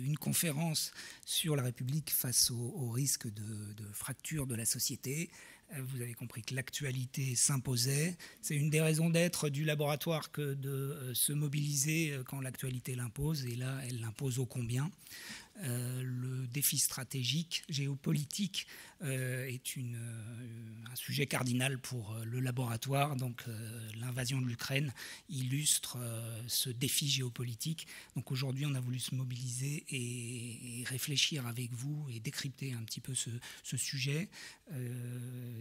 une conférence sur la République face au risque de fracture de la société. Vous avez compris que l'actualité s'imposait. C'est une des raisons d'être du laboratoire que de se mobiliser quand l'actualité l'impose. Et là, elle l'impose ô combien. Le défi stratégique, géopolitique, est un sujet cardinal pour le laboratoire. Donc l'invasion de l'Ukraine illustre ce défi géopolitique. Donc aujourd'hui, on a voulu se mobiliser et réfléchir avec vous et décrypter un petit peu ce sujet.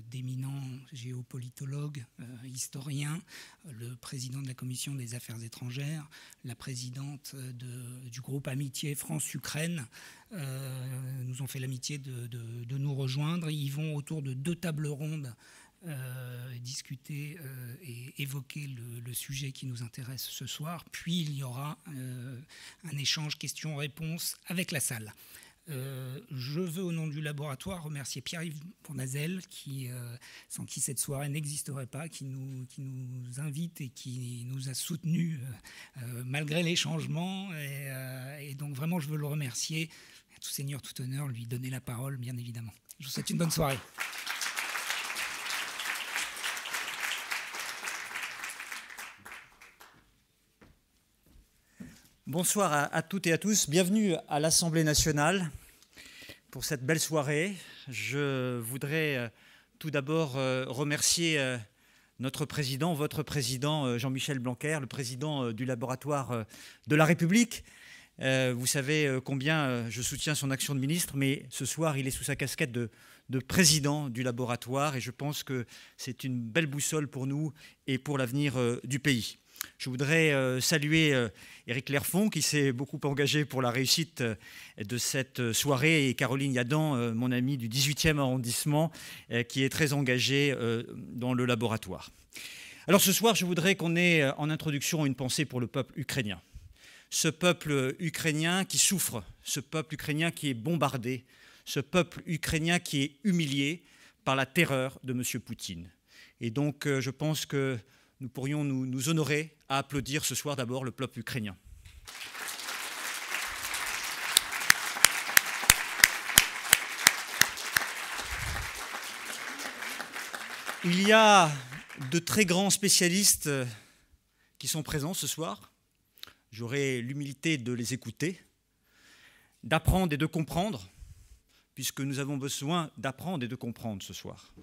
D'éminents géopolitologues, historiens, le président de la Commission des Affaires étrangères, la présidente du groupe Amitié France-Ukraine nous ont fait l'amitié de nous rejoindre. Ils vont autour de 2 tables rondes discuter et évoquer le sujet qui nous intéresse ce soir. Puis il y aura un échange questions-réponses avec la salle. Je veux, au nom du laboratoire, remercier Pierre-Yves Bournazel, sans qui cette soirée n'existerait pas, qui nous invite et qui nous a soutenus malgré les changements. Et donc vraiment, je veux le remercier. Tout seigneur, tout honneur, lui donner la parole, bien évidemment. Je vous souhaite une bonne soirée. Bonsoir à toutes et à tous. Bienvenue à l'Assemblée nationale pour cette belle soirée. Je voudrais tout d'abord remercier notre président, votre président Jean-Michel Blanquer, le président du laboratoire de la République. Vous savez combien je soutiens son action de ministre, mais ce soir, il est sous sa casquette de président du laboratoire et je pense que c'est une belle boussole pour nous et pour l'avenir du pays. Je voudrais saluer Éric Lerfond qui s'est beaucoup engagé pour la réussite de cette soirée et Caroline Yadan, mon amie du 18e arrondissement, qui est très engagée dans le laboratoire. Alors ce soir, je voudrais qu'on ait en introduction une pensée pour le peuple ukrainien. Ce peuple ukrainien qui souffre, ce peuple ukrainien qui est bombardé, ce peuple ukrainien qui est humilié par la terreur de M. Poutine. Et donc je pense que nous pourrions nous honorer à applaudir ce soir d'abord le peuple ukrainien. Il y a de très grands spécialistes qui sont présents ce soir. J'aurai l'humilité de les écouter, d'apprendre et de comprendre, puisque nous avons besoin d'apprendre et de comprendre ce soir.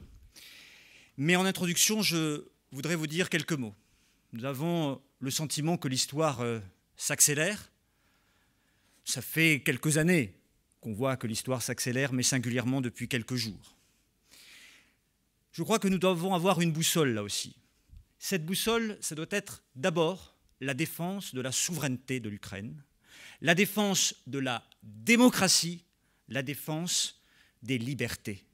Mais en introduction, je voudrais vous dire quelques mots. Nous avons le sentiment que l'histoire s'accélère. Ça fait quelques années qu'on voit que l'histoire s'accélère, mais singulièrement depuis quelques jours. Je crois que nous devons avoir une boussole là aussi. Cette boussole, ça doit être d'abord la défense de la souveraineté de l'Ukraine, la défense de la démocratie, la défense des libertés.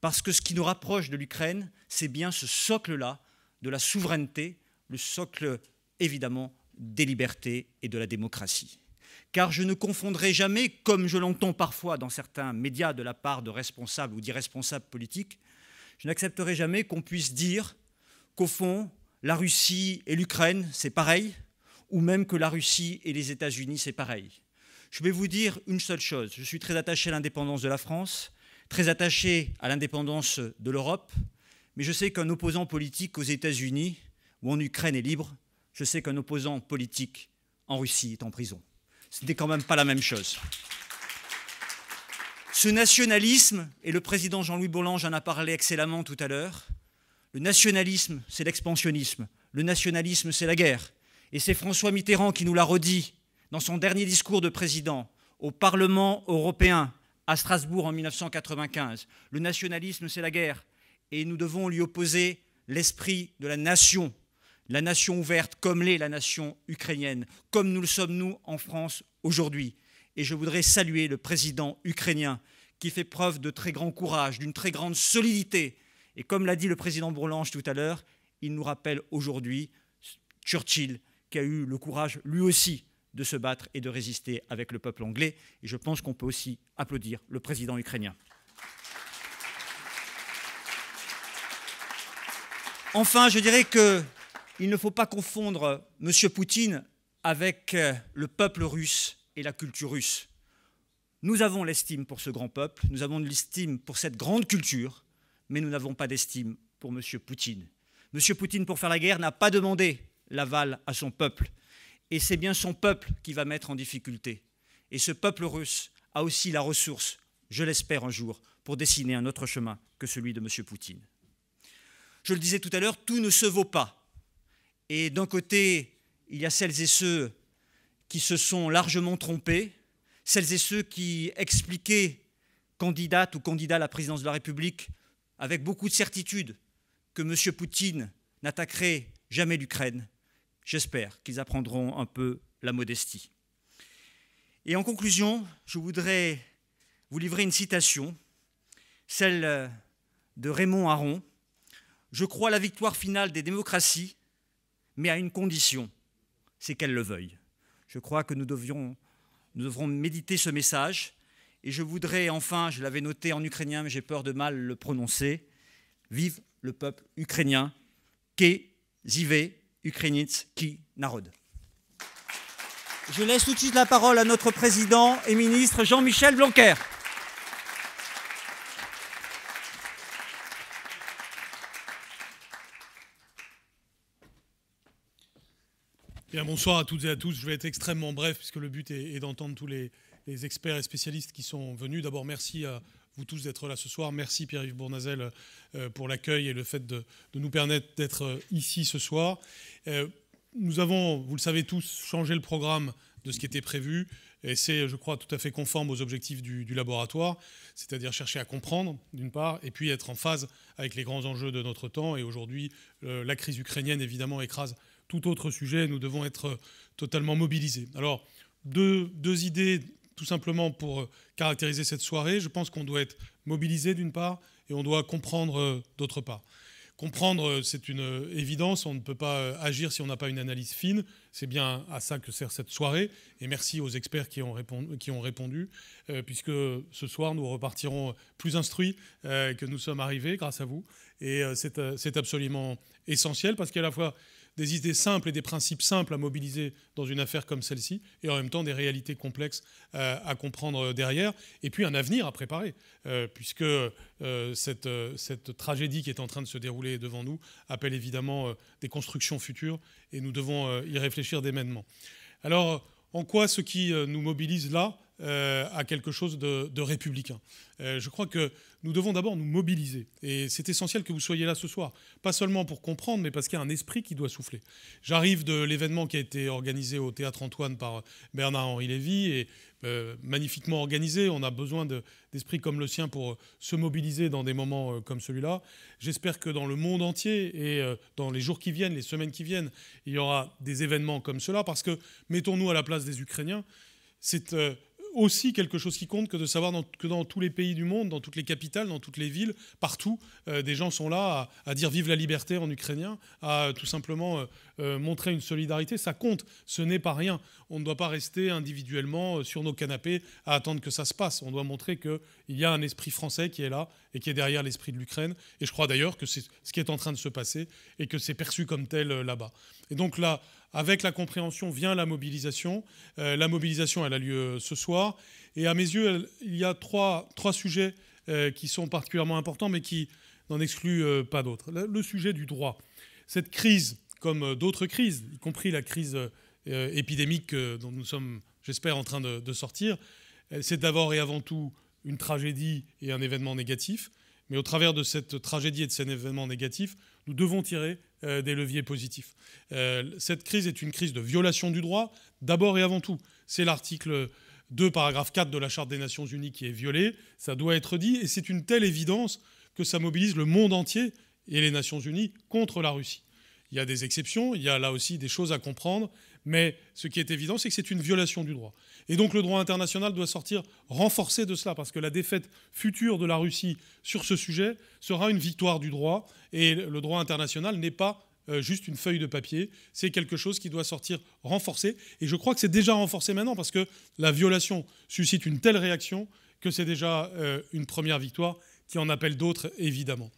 Parce que ce qui nous rapproche de l'Ukraine, c'est bien ce socle-là, de la souveraineté, le socle évidemment des libertés et de la démocratie. Car je ne confondrai jamais, comme je l'entends parfois dans certains médias de la part de responsables ou d'irresponsables politiques, je n'accepterai jamais qu'on puisse dire qu'au fond, la Russie et l'Ukraine, c'est pareil, ou même que la Russie et les États-Unis, c'est pareil. Je vais vous dire une seule chose, je suis très attaché à l'indépendance de la France, très attaché à l'indépendance de l'Europe, mais je sais qu'un opposant politique aux États-Unis ou en Ukraine est libre. Je sais qu'un opposant politique en Russie est en prison. Ce n'est quand même pas la même chose. Ce nationalisme, et le président Jean-Louis Bourlanges en a parlé excellemment tout à l'heure, le nationalisme, c'est l'expansionnisme. Le nationalisme, c'est la guerre. Et c'est François Mitterrand qui nous l'a redit dans son dernier discours de président au Parlement européen à Strasbourg en 1995. Le nationalisme, c'est la guerre. Et nous devons lui opposer l'esprit de la nation ouverte comme l'est la nation ukrainienne, comme nous le sommes nous en France aujourd'hui. Et je voudrais saluer le président ukrainien qui fait preuve de très grand courage, d'une très grande solidité. Et comme l'a dit le président Bourlanges tout à l'heure, il nous rappelle aujourd'hui Churchill qui a eu le courage lui aussi de se battre et de résister avec le peuple anglais. Et je pense qu'on peut aussi applaudir le président ukrainien. Enfin, je dirais qu'il ne faut pas confondre M. Poutine avec le peuple russe et la culture russe. Nous avons l'estime pour ce grand peuple, nous avons de l'estime pour cette grande culture, mais nous n'avons pas d'estime pour M. Poutine. M. Poutine, pour faire la guerre, n'a pas demandé l'aval à son peuple. Et c'est bien son peuple qui va mettre en difficulté. Et ce peuple russe a aussi la ressource, je l'espère un jour, pour dessiner un autre chemin que celui de M. Poutine. Je le disais tout à l'heure, tout ne se vaut pas. Et d'un côté, il y a celles et ceux qui se sont largement trompés, celles et ceux qui expliquaient, candidate ou candidat à la présidence de la République, avec beaucoup de certitude, que M. Poutine n'attaquerait jamais l'Ukraine. J'espère qu'ils apprendront un peu la modestie. Et en conclusion, je voudrais vous livrer une citation, celle de Raymond Aron. « Je crois à la victoire finale des démocraties, mais à une condition, c'est qu'elles le veuillent. » Je crois que nous devrons méditer ce message. Et je voudrais enfin, je l'avais noté en ukrainien, mais j'ai peur de mal le prononcer, vive le peuple ukrainien, ke zive Ukrainitski narod. Je laisse tout de suite la parole à notre président et ministre Jean-Michel Blanquer. Bien, bonsoir à toutes et à tous. Je vais être extrêmement bref puisque le but est d'entendre tous les experts et spécialistes qui sont venus. D'abord, merci à vous tous d'être là ce soir. Merci Pierre-Yves Bournazel pour l'accueil et le fait de nous permettre d'être ici ce soir. Nous avons, vous le savez tous, changé le programme de ce qui était prévu et c'est, je crois, tout à fait conforme aux objectifs du laboratoire, c'est-à-dire chercher à comprendre, d'une part, et puis être en phase avec les grands enjeux de notre temps. Et aujourd'hui, la crise ukrainienne, évidemment, écrase tout autre sujet. Nous devons être totalement mobilisés. Alors, deux idées tout simplement pour caractériser cette soirée. Je pense qu'on doit être mobilisé d'une part et on doit comprendre d'autre part. Comprendre, c'est une évidence. On ne peut pas agir si on n'a pas une analyse fine. C'est bien à ça que sert cette soirée. Et merci aux experts qui ont répondu, puisque ce soir, nous repartirons plus instruits que nous sommes arrivés grâce à vous. Et c'est absolument essentiel parce qu'il y a à la fois des idées simples et des principes simples à mobiliser dans une affaire comme celle-ci, et en même temps des réalités complexes à comprendre derrière, et puis un avenir à préparer, puisque cette tragédie qui est en train de se dérouler devant nous appelle évidemment des constructions futures, et nous devons y réfléchir dès maintenant. Alors, en quoi ce qui nous mobilise là a quelque chose de républicain? Je crois que nous devons d'abord nous mobiliser. Et c'est essentiel que vous soyez là ce soir. Pas seulement pour comprendre, mais parce qu'il y a un esprit qui doit souffler. J'arrive de l'événement qui a été organisé au Théâtre Antoine par Bernard-Henri Lévy, et magnifiquement organisé. On a besoin d'esprits comme le sien pour se mobiliser dans des moments comme celui-là. J'espère que dans le monde entier et dans les jours qui viennent, les semaines qui viennent, il y aura des événements comme cela, parce que, mettons-nous à la place des Ukrainiens, c'est aussi quelque chose qui compte que de savoir que dans tous les pays du monde, dans toutes les capitales, dans toutes les villes, partout, des gens sont là à dire vive la liberté en ukrainien, à tout simplement montrer une solidarité. Ça compte, ce n'est pas rien. On ne doit pas rester individuellement sur nos canapés à attendre que ça se passe. On doit montrer qu'il y a un esprit français qui est là et qui est derrière l'esprit de l'Ukraine. Et je crois d'ailleurs que c'est ce qui est en train de se passer et que c'est perçu comme tel là-bas. Et donc là, avec la compréhension vient la mobilisation. La mobilisation, elle a lieu ce soir. Et à mes yeux, il y a trois sujets qui sont particulièrement importants, mais qui n'en excluent pas d'autres. Le sujet du droit. Cette crise, comme d'autres crises, y compris la crise épidémique dont nous sommes, j'espère, en train de sortir, c'est d'abord et avant tout une tragédie et un événement négatif. Mais au travers de cette tragédie et de cet événement négatif, nous devons tirer des leviers positifs. Cette crise est une crise de violation du droit, d'abord et avant tout. C'est l'article 2, paragraphe 4 de la Charte des Nations Unies qui est violé. Ça doit être dit, et c'est une telle évidence que ça mobilise le monde entier et les Nations Unies contre la Russie. Il y a des exceptions, il y a là aussi des choses à comprendre, mais ce qui est évident, c'est que c'est une violation du droit. Et donc le droit international doit sortir renforcé de cela, parce que la défaite future de la Russie sur ce sujet sera une victoire du droit, et le droit international n'est pas juste une feuille de papier, c'est quelque chose qui doit sortir renforcé, et je crois que c'est déjà renforcé maintenant, parce que la violation suscite une telle réaction que c'est déjà une première victoire qui en appelle d'autres, évidemment.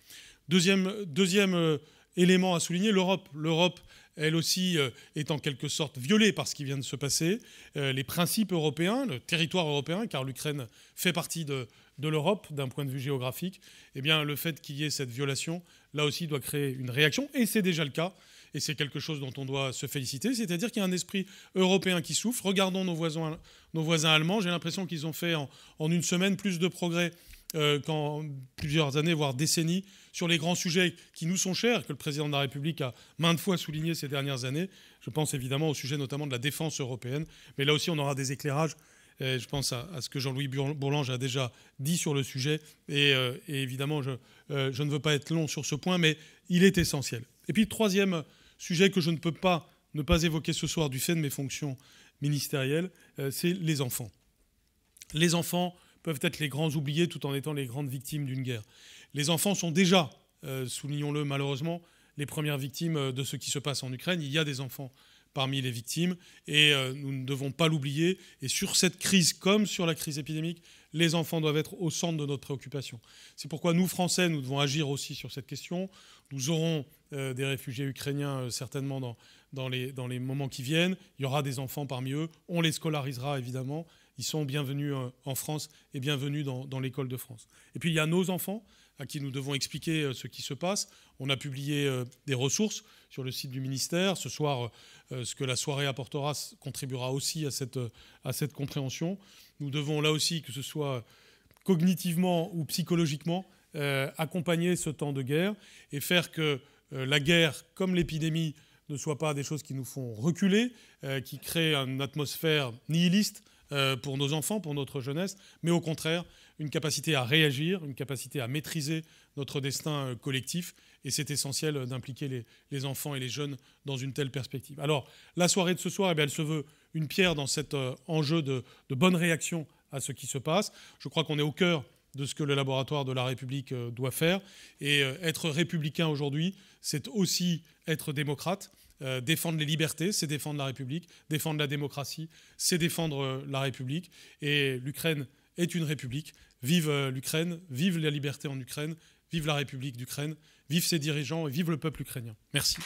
Deuxième élément à souligner, l'Europe. L'Europe elle aussi, est en quelque sorte violée par ce qui vient de se passer. Les principes européens, le territoire européen, car l'Ukraine fait partie de l'Europe d'un point de vue géographique, eh bien, le fait qu'il y ait cette violation, là aussi, doit créer une réaction, et c'est déjà le cas, et c'est quelque chose dont on doit se féliciter, c'est-à-dire qu'il y a un esprit européen qui souffre. Regardons nos voisins allemands, j'ai l'impression qu'ils ont fait en une semaine plus de progrès qu'en plusieurs années, voire décennies, sur les grands sujets qui nous sont chers, que le président de la République a maintes fois souligné ces dernières années. Je pense évidemment au sujet notamment de la défense européenne, mais là aussi on aura des éclairages. Je pense à ce que Jean-Louis Bourlange a déjà dit sur le sujet, et évidemment je ne veux pas être long sur ce point, mais il est essentiel. Et puis le troisième sujet que je ne peux pas ne pas évoquer ce soir du fait de mes fonctions ministérielles, c'est les enfants. Les enfants peuvent être les grands oubliés tout en étant les grandes victimes d'une guerre. Les enfants sont déjà, soulignons-le malheureusement, les premières victimes de ce qui se passe en Ukraine. Il y a des enfants parmi les victimes et nous ne devons pas l'oublier. Et sur cette crise comme sur la crise épidémique, les enfants doivent être au centre de notre préoccupation. C'est pourquoi nous, Français, nous devons agir aussi sur cette question. Nous aurons des réfugiés ukrainiens certainement dans les moments qui viennent. Il y aura des enfants parmi eux. On les scolarisera évidemment. Ils sont bienvenus en France et bienvenus dans l'école de France. Et puis il y a nos enfants à qui nous devons expliquer ce qui se passe. On a publié des ressources sur le site du ministère. Ce soir, ce que la soirée apportera contribuera aussi à cette compréhension. Nous devons là aussi, que ce soit cognitivement ou psychologiquement, accompagner ce temps de guerre et faire que la guerre, comme l'épidémie, ne soient pas des choses qui nous font reculer, qui créent une atmosphère nihiliste pour nos enfants, pour notre jeunesse, mais au contraire, une capacité à réagir, une capacité à maîtriser notre destin collectif. Et c'est essentiel d'impliquer les enfants et les jeunes dans une telle perspective. Alors, la soirée de ce soir, elle se veut une pierre dans cet enjeu de bonne réaction à ce qui se passe. Je crois qu'on est au cœur de ce que le laboratoire de la République doit faire. Et être républicain aujourd'hui, c'est aussi être démocrate. Défendre les libertés, c'est défendre la République. Défendre la démocratie, c'est défendre la République. Et l'Ukraine est une république. Vive l'Ukraine, vive la liberté en Ukraine, vive la République d'Ukraine, vive ses dirigeants et vive le peuple ukrainien. Merci.